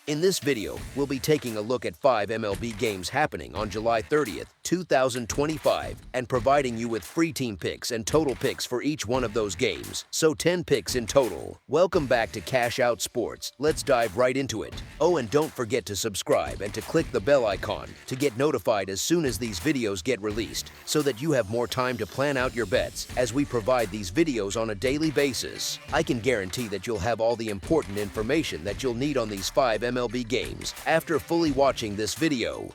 In this video, we'll be taking a look at 5 MLB games happening on July 30th, 2025, and providing you with free team picks and total picks for each one of those games, so 10 picks in total. Welcome back to Cash Out Sports. Let's dive right into it. Oh, and don't forget to subscribe and to click the bell icon to get notified as soon as these videos get released, so that you have more time to plan out your bets as we provide these videos on a daily basis. I can guarantee that you'll have all the important information that you'll need on these 5 MLB games after fully watching this video.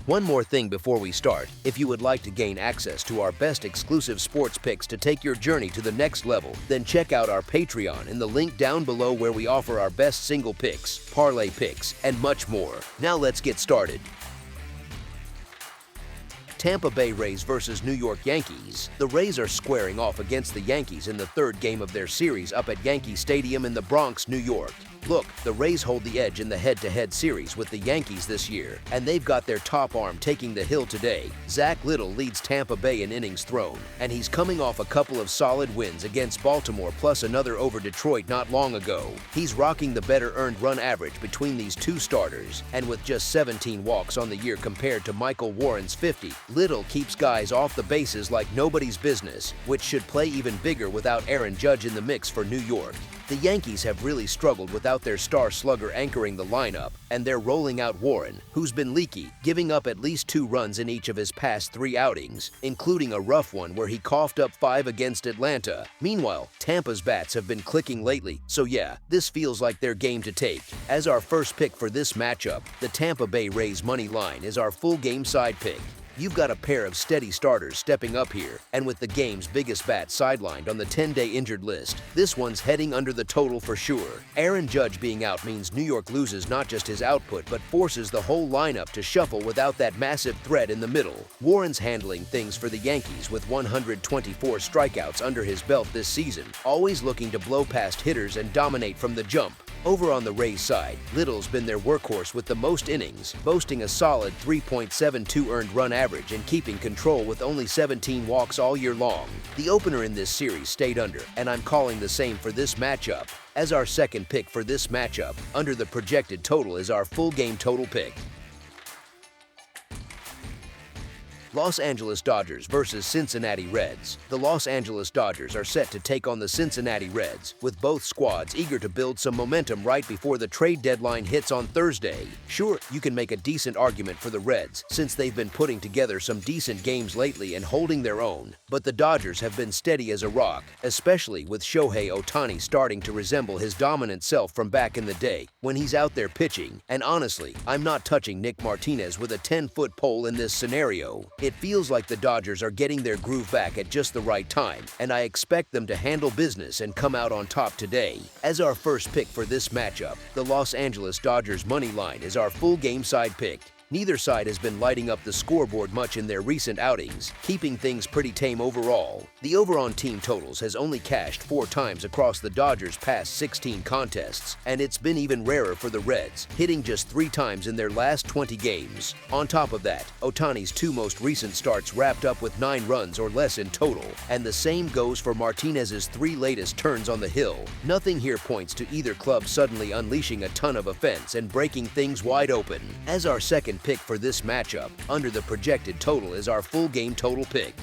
One more thing before we start: if you would like to gain access to our best exclusive sports picks to take your journey to the next level, then check out our Patreon in the link down below, where we offer our best single picks, parlay picks, and much more. Now let's get started. Tampa Bay Rays versus New York Yankees. The Rays are squaring off against the Yankees in the third game of their series up at Yankee Stadium in the Bronx, New York. Look, the Rays hold the edge in the head-to-head series with the Yankees this year, and they've got their top arm taking the hill today. Zach Littell leads Tampa Bay in innings thrown, and he's coming off a couple of solid wins against Baltimore plus another over Detroit not long ago. He's rocking the better earned run average between these two starters, and with just 17 walks on the year compared to Michael Warren's 50, Littell keeps guys off the bases like nobody's business, which should play even bigger without Aaron Judge in the mix for New York. The Yankees have really struggled without their star slugger anchoring the lineup, and they're rolling out Warren, who's been leaky, giving up at least 2 runs in each of his past 3 outings, including a rough one where he coughed up 5 against Atlanta. Meanwhile, Tampa's bats have been clicking lately, so yeah, this feels like their game to take. As our first pick for this matchup, the Tampa Bay Rays money line is our full game side pick. You've got a pair of steady starters stepping up here, and with the game's biggest bat sidelined on the 10-day injured list, this one's heading under the total for sure. Aaron Judge being out means New York loses not just his output but forces the whole lineup to shuffle without that massive threat in the middle. Warren's handling things for the Yankees with 124 strikeouts under his belt this season, always looking to blow past hitters and dominate from the jump. Over on the Rays side, Littell's been their workhorse with the most innings, boasting a solid 3.72 earned run average and keeping control with only 17 walks all year long. The opener in this series stayed under, and I'm calling the same for this matchup. As our second pick for this matchup, under the projected total is our full game total pick. Los Angeles Dodgers versus Cincinnati Reds. The Los Angeles Dodgers are set to take on the Cincinnati Reds, with both squads eager to build some momentum right before the trade deadline hits on Thursday. Sure, you can make a decent argument for the Reds, since they've been putting together some decent games lately and holding their own, but the Dodgers have been steady as a rock, especially with Shohei Ohtani starting to resemble his dominant self from back in the day when he's out there pitching. And honestly, I'm not touching Nick Martinez with a 10-foot pole in this scenario. It feels like the Dodgers are getting their groove back at just the right time, and I expect them to handle business and come out on top today. As our first pick for this matchup, the Los Angeles Dodgers money line is our full game side pick. Neither side has been lighting up the scoreboard much in their recent outings, keeping things pretty tame overall. The over-on-team totals has only cashed 4 times across the Dodgers' past 16 contests, and it's been even rarer for the Reds, hitting just 3 times in their last 20 games. On top of that, Ohtani's 2 most recent starts wrapped up with 9 runs or less in total, and the same goes for Martinez's 3 latest turns on the hill. Nothing here points to either club suddenly unleashing a ton of offense and breaking things wide open. As our second pick for this matchup, under the projected total is our full game total pick.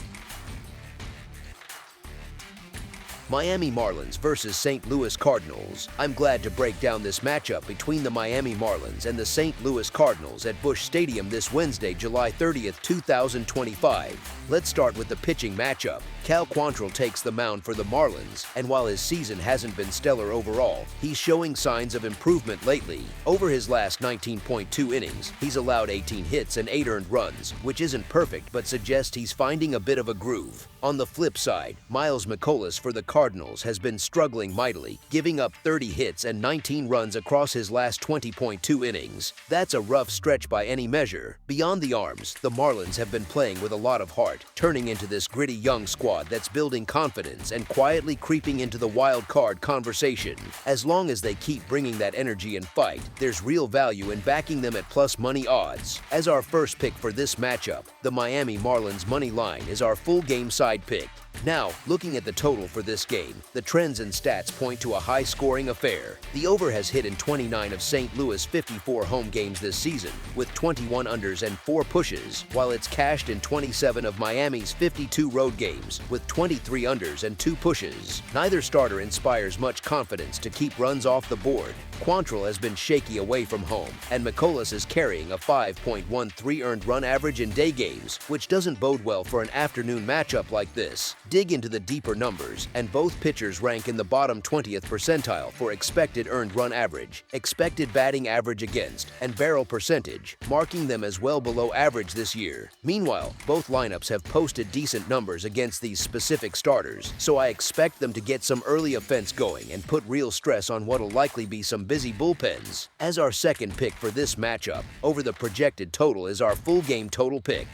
Miami Marlins versus St. Louis Cardinals. I'm glad to break down this matchup between the Miami Marlins and the St. Louis Cardinals at Busch Stadium this Wednesday, July 30th, 2025. Let's start with the pitching matchup. Cal Quantrill takes the mound for the Marlins, and while his season hasn't been stellar overall, he's showing signs of improvement lately. Over his last 19.2 innings, he's allowed 18 hits and 8 earned runs, which isn't perfect but suggests he's finding a bit of a groove. On the flip side, Miles McCollum for the Cardinals has been struggling mightily, giving up 30 hits and 19 runs across his last 20.2 innings. That's a rough stretch by any measure. Beyond the arms, the Marlins have been playing with a lot of heart, turning into this gritty young squad that's building confidence and quietly creeping into the wild card conversation. As long as they keep bringing that energy and fight, there's real value in backing them at plus money odds. As our first pick for this matchup, the Miami Marlins money line is our full game side pick. Now, looking at the total for this game, the trends and stats point to a high-scoring affair. The over has hit in 29 of St. Louis' 54 home games this season, with 21 unders and 4 pushes, while it's cashed in 27 of Miami's 52 road games, with 23 unders and 2 pushes. Neither starter inspires much confidence to keep runs off the board. Quantrill has been shaky away from home, and McCullers is carrying a 5.13 earned run average in day games, which doesn't bode well for an afternoon matchup like this. Dig into the deeper numbers, and both pitchers rank in the bottom 20th percentile for expected earned run average, expected batting average against, and barrel percentage, marking them as well below average this year. Meanwhile, both lineups have posted decent numbers against these specific starters, so I expect them to get some early offense going and put real stress on what'll likely be some busy bullpens. As our second pick for this matchup, over the projected total is our full game total pick.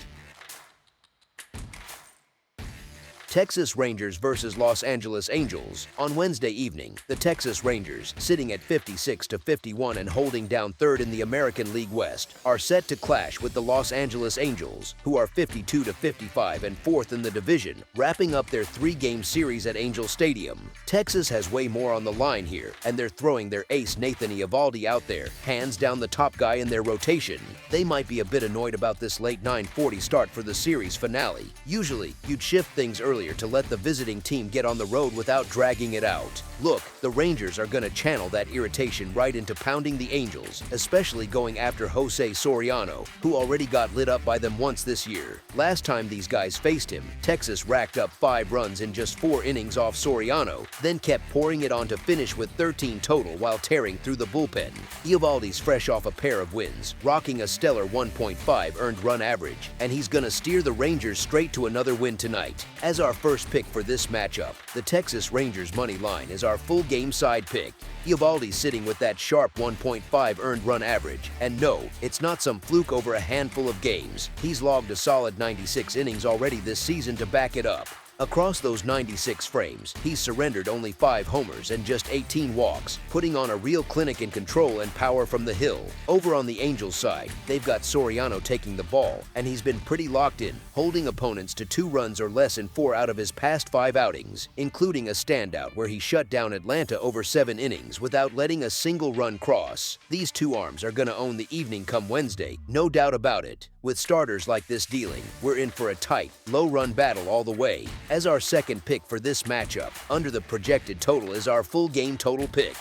Texas Rangers versus Los Angeles Angels. On Wednesday evening, the Texas Rangers, sitting at 56-51 and holding down third in the American League West, are set to clash with the Los Angeles Angels, who are 52-55 and fourth in the division, wrapping up their 3-game series at Angel Stadium. Texas has way more on the line here, and they're throwing their ace Nathan Eovaldi out there, hands down the top guy in their rotation. They might be a bit annoyed about this late 9:40 start for the series finale. Usually, you'd shift things earlier to let the visiting team get on the road without dragging it out. Look, the Rangers are going to channel that irritation right into pounding the Angels, especially going after Jose Soriano, who already got lit up by them once this year. Last time these guys faced him, Texas racked up 5 runs in just 4 innings off Soriano, then kept pouring it on to finish with 13 total while tearing through the bullpen. Eovaldi's fresh off a pair of wins, rocking a stellar 1.5 earned run average, and he's going to steer the Rangers straight to another win tonight. As our first pick for this matchup, the Texas Rangers money line is our full game side pick. Eovaldi's sitting with that sharp 1.5 earned run average, and no, it's not some fluke over a handful of games. He's logged a solid 96 innings already this season to back it up. Across those 96 frames, he's surrendered only 5 homers and just 18 walks, putting on a real clinic in control and power from the hill. Over on the Angels side, they've got Soriano taking the ball, and he's been pretty locked in, holding opponents to 2 runs or less in 4 out of his past 5 outings, including a standout where he shut down Atlanta over 7 innings without letting a single run cross. These 2 arms are going to own the evening come Wednesday, no doubt about it. With starters like this dealing, we're in for a tight, low-run battle all the way. As our second pick for this matchup, under the projected total is our full game total pick.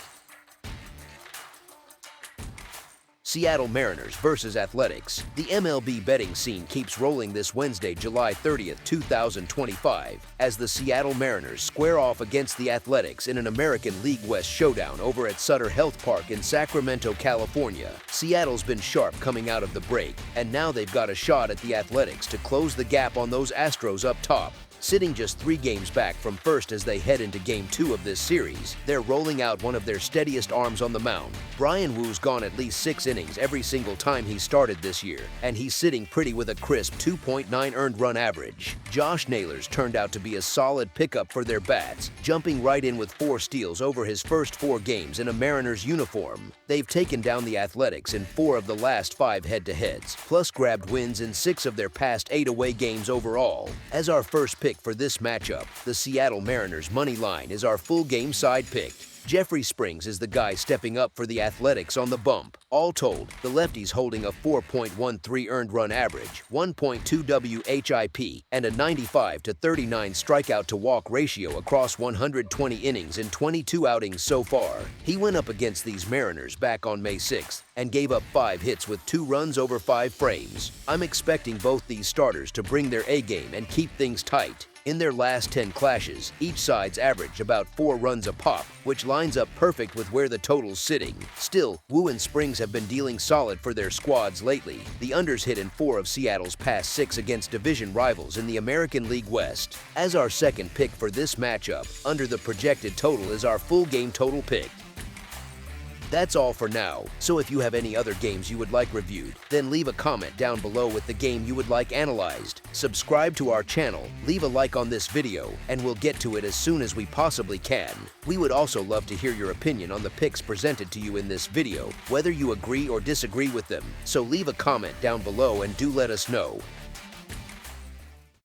Seattle Mariners versus Athletics. The MLB betting scene keeps rolling this Wednesday, July 30th, 2025, as the Seattle Mariners square off against the Athletics in an American League West showdown over at Sutter Health Park in Sacramento, California. Seattle's been sharp coming out of the break, and now they've got a shot at the Athletics to close the gap on those Astros up top. Sitting just 3 games back from first as they head into Game 2 of this series, they're rolling out one of their steadiest arms on the mound. Brian Woo's gone at least 6 innings every single time he started this year, and he's sitting pretty with a crisp 2.9 earned run average. Josh Naylor's turned out to be a solid pickup for their bats, jumping right in with 4 steals over his first 4 games in a Mariners uniform. They've taken down the Athletics in 4 of the last 5 head-to-heads, plus grabbed wins in 6 of their past 8 away games overall. As our first pick for this matchup, the Seattle Mariners money line is our full game side pick. Jeffrey Springs is the guy stepping up for the Athletics on the bump. All told, the lefty's holding a 4.13 earned run average, 1.2 WHIP, and a 95-39 strikeout to walk ratio across 120 innings in 22 outings so far. He went up against these Mariners back on May 6th and gave up 5 hits with 2 runs over 5 frames. I'm expecting both these starters to bring their A game and keep things tight. In their last 10 clashes, each side's averaged about 4 runs a pop, which lines up perfect with where the total's sitting. Still, Woo and Springs have been dealing solid for their squads lately. The unders hit in 4 of Seattle's past 6 against division rivals in the American League West. As our second pick for this matchup, under the projected total is our full game total pick. That's all for now, so if you have any other games you would like reviewed, then leave a comment down below with the game you would like analyzed. Subscribe to our channel, leave a like on this video, and we'll get to it as soon as we possibly can. We would also love to hear your opinion on the picks presented to you in this video, whether you agree or disagree with them, so leave a comment down below and do let us know.